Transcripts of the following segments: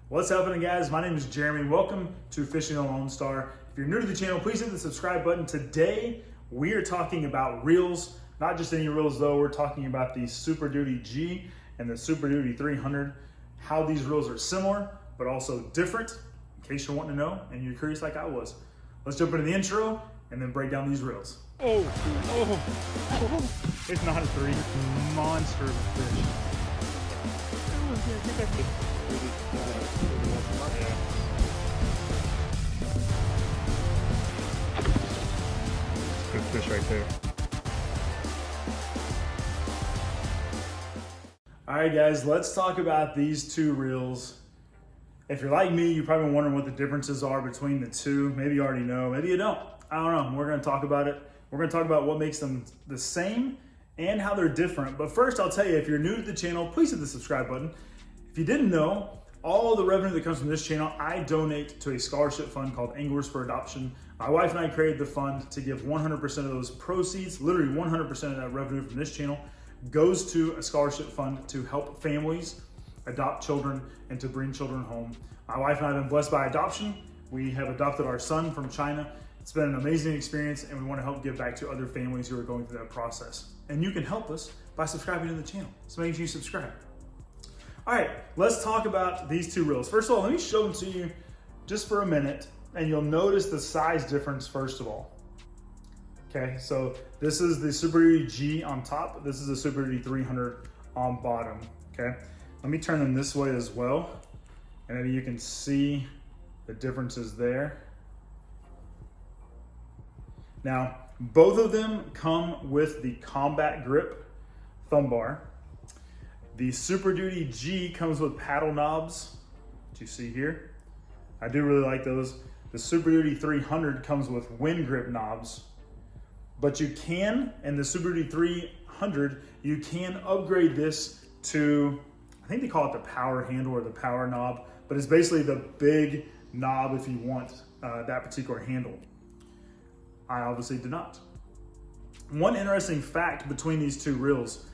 What's happening, guys? My name is Jeremy. Welcome to Fishing on Lone Star. If you're new to the channel, please hit the subscribe button. Today, we are talking about reels. Not just any reels though, we're talking about the Super Duty G and the Super Duty 300, how these reels are similar, but also different, in case you're wanting to know and you're curious like I was. Let's jump into the intro and then break down these reels. Oh, it's not a three, it's a monster of a fish. Good fish right there. All right, guys, let's talk about these two reels. If you're like me, you're probably wondering what the differences are between the two. Maybe you already know, maybe you don't. I don't know. We're gonna talk about it. We're gonna talk about what makes them the same and how they're different. But first, I'll tell you, if you're new to the channel, please hit the subscribe button. If you didn't know, all the revenue that comes from this channel, I donate to a scholarship fund called Anglers for Adoption. My wife and I created the fund to give 100% of those proceeds, literally 100% of that revenue from this channel, goes to a scholarship fund to help families adopt children and to bring children home. My wife and I have been blessed by adoption. We have adopted our son from China. It's been an amazing experience, and we want to help give back to other families who are going through that process. And you can help us by subscribing to the channel. So make sure you subscribe. All right, let's talk about these two reels. First of all, let me show them to you just for a minute, and you'll notice the size difference first of all. Okay, so this is the Super Duty G on top. This is the Super Duty 300 on bottom, okay? Let me turn them this way as well, and maybe you can see the differences there. Now, both of them come with the combat grip thumb bar. The Super Duty G comes with paddle knobs, that you see here. I do really like those. The Super Duty 300 comes with wind grip knobs, but you can, in the Super Duty 300, you can upgrade this to, I think they call it the power handle or the power knob, but it's basically the big knob if you want that particular handle. I obviously did not. One interesting fact between these two reels,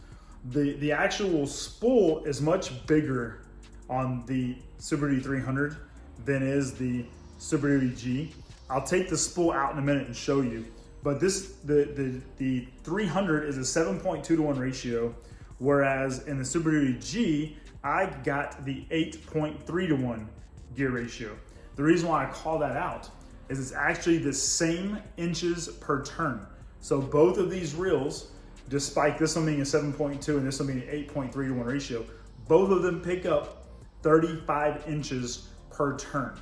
the actual spool is much bigger on the Super Duty 300 than is the Super Duty G. I'll take the spool out in a minute and show you, but the 300 is a 7.2 to 1 ratio, whereas in the Super Duty G, I got the 8.3 to 1 gear ratio. The reason why I call that out is it's actually the same inches per turn. So both of these reels, despite this one being a 7.2 and this one being an 8.3 to 1 ratio, both of them pick up 35 inches per turn.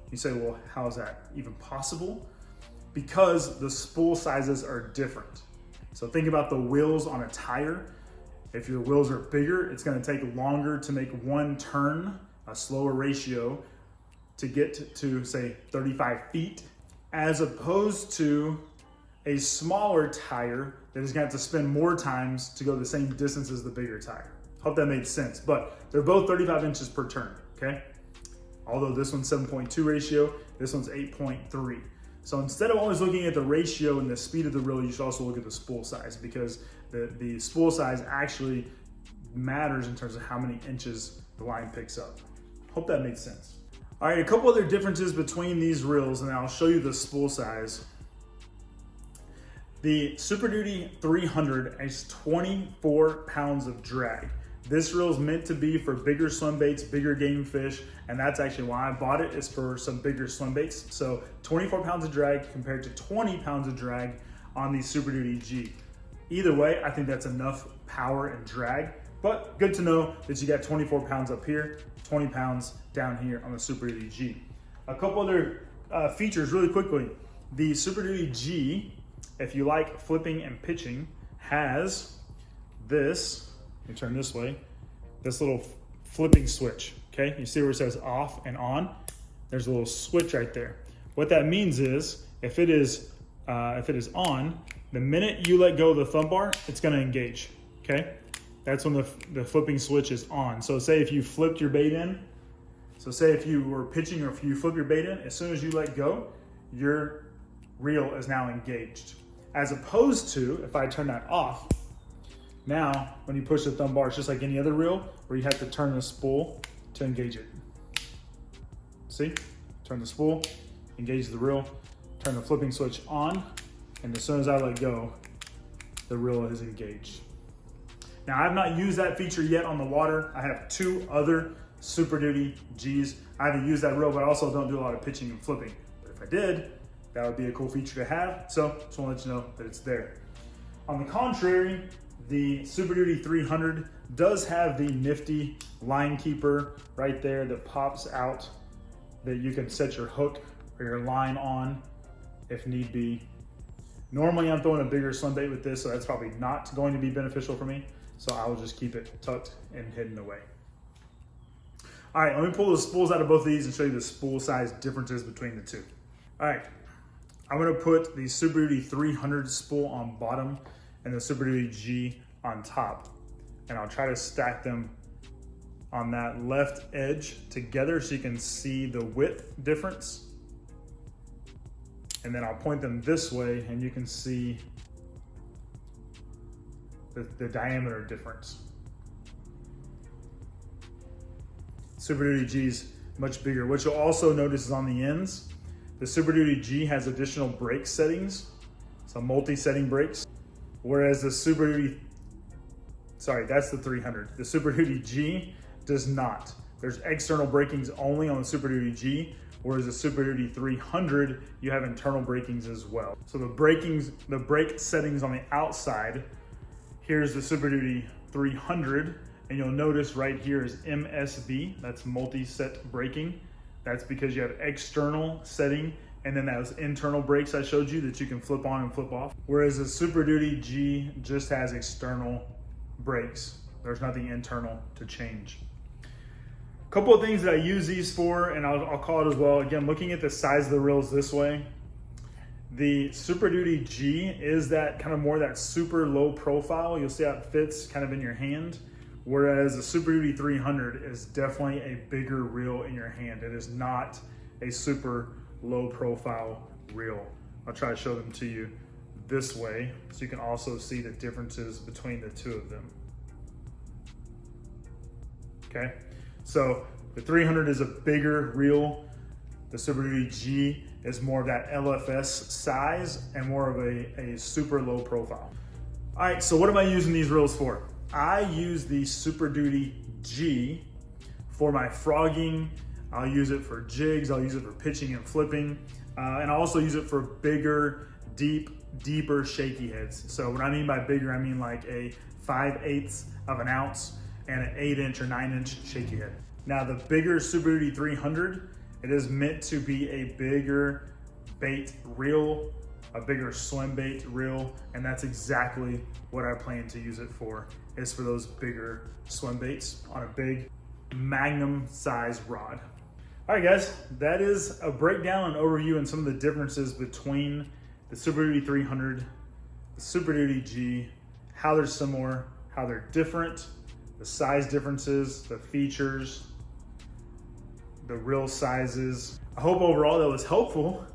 You say, well, how is that even possible? Because the spool sizes are different. So think about the wheels on a tire. If your wheels are bigger, it's gonna take longer to make one turn, a slower ratio, to get to say 35 feet, as opposed to a smaller tire that is gonna have to spend more times to go the same distance as the bigger tire. Hope that made sense, but they're both 35 inches per turn, okay? Although this one's 7.2 ratio, this one's 8.3. So instead of always looking at the ratio and the speed of the reel, you should also look at the spool size, because the spool size actually matters in terms of how many inches the line picks up. Hope that made sense. All right, a couple other differences between these reels, and I'll show you the spool size. The Super Duty 300 has 24 pounds of drag. This reel is meant to be for bigger swim baits, bigger game fish, and that's actually why I bought it, is for some bigger swim baits. So 24 pounds of drag compared to 20 pounds of drag on the Super Duty G. Either way, I think that's enough power and drag, but good to know that you got 24 pounds up here, 20 pounds down here on the Super Duty G. A couple other features really quickly. The Super Duty G, if you like flipping and pitching, has this, let me turn this way, this little flipping switch, okay? You see where it says off and on? There's a little switch right there. What that means is, if it is on, the minute you let go of the thumb bar, it's gonna engage, okay? That's when the flipping switch is on. So say if you flipped your bait in, so say if you were pitching or if you flip your bait in, as soon as you let go, your reel is now engaged. As opposed to, if I turn that off, now when you push the thumb bar, it's just like any other reel where you have to turn the spool to engage it. See, turn the spool, engage the reel, turn the flipping switch on, and as soon as I let go, the reel is engaged. Now, I've not used that feature yet on the water. I have 2 other Super Duty Gs. I haven't used that reel, but I also don't do a lot of pitching and flipping. But if I did, that would be a cool feature to have. So just want to let you know that it's there. On the contrary, the Super Duty 300 does have the nifty line keeper right there that pops out that you can set your hook or your line on if need be. Normally I'm throwing a bigger swim bait with this, so that's probably not going to be beneficial for me. So I will just keep it tucked and hidden away. All right, let me pull the spools out of both of these and show you the spool size differences between the two. All right, I'm gonna put the Super Duty 300 spool on bottom and the Super Duty G on top. And I'll try to stack them on that left edge together so you can see the width difference. And then I'll point them this way and you can see the diameter difference. Super Duty G is much bigger. What you'll also notice is on the ends, the Super Duty G has additional brake settings, so multi-setting brakes, whereas the Super Duty, sorry, that's the 300. The Super Duty G does not. There's external brakings only on the Super Duty G, whereas the Super Duty 300, you have internal brakings as well. So the brake settings on the outside, here's the Super Duty 300, and you'll notice right here is MSB, that's multi-set braking. That's because you have external setting and then those internal brakes I showed you that you can flip on and flip off. Whereas the Super Duty G just has external brakes. There's nothing internal to change. A couple of things that I use these for, and I'll call it as well. Again, looking at the size of the reels this way, the Super Duty G is that kind of more that super low profile. You'll see how it fits kind of in your hand. Whereas the Super Duty 300 is definitely a bigger reel in your hand. It is not a super low profile reel. I'll try to show them to you this way so you can also see the differences between the two of them. Okay, so the 300 is a bigger reel. The Super Duty G is more of that LFS size and more of a super low profile. All right, so what am I using these reels for? I use the Super Duty G for my frogging. I'll use it for jigs. I'll use it for pitching and flipping. And I'll also use it for bigger, deeper shaky heads. So what I mean by bigger, I mean like a 5/8 of an ounce and an 8-inch or 9-inch shaky head. Now the bigger Super Duty 300, it is meant to be a bigger bait reel, a bigger swim bait reel, and that's exactly what I plan to use it for, is for those bigger swim baits on a big Magnum size rod. All right guys, that is a breakdown and overview and some of the differences between the Super Duty 300, the Super Duty G, how they're similar, how they're different, the size differences, the features, the reel sizes. I hope overall that was helpful.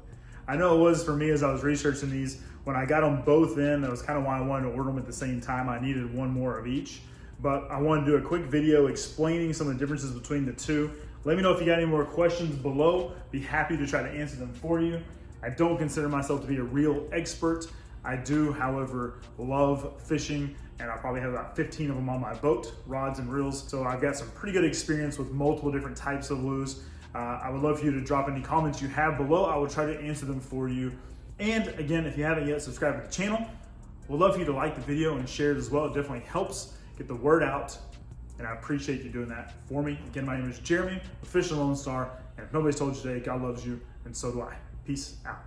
I know it was for me as I was researching these. When I got them both in, that was kind of why I wanted to order them at the same time. I needed one more of each, but I wanted to do a quick video explaining some of the differences between the two. Let me know if you got any more questions below. Be happy to try to answer them for you. I don't consider myself to be a real expert. I do, however, love fishing, and I probably have about 15 of them on my boat, rods and reels. So I've got some pretty good experience with multiple different types of lures. I would love for you to drop any comments you have below. I will try to answer them for you. And again, if you haven't yet subscribed to the channel, we'd love for you to like the video and share it as well. It definitely helps get the word out, and I appreciate you doing that for me. Again, my name is Jeremy, Official Lone Star, and if nobody's told you today, God loves you, and so do I. Peace out.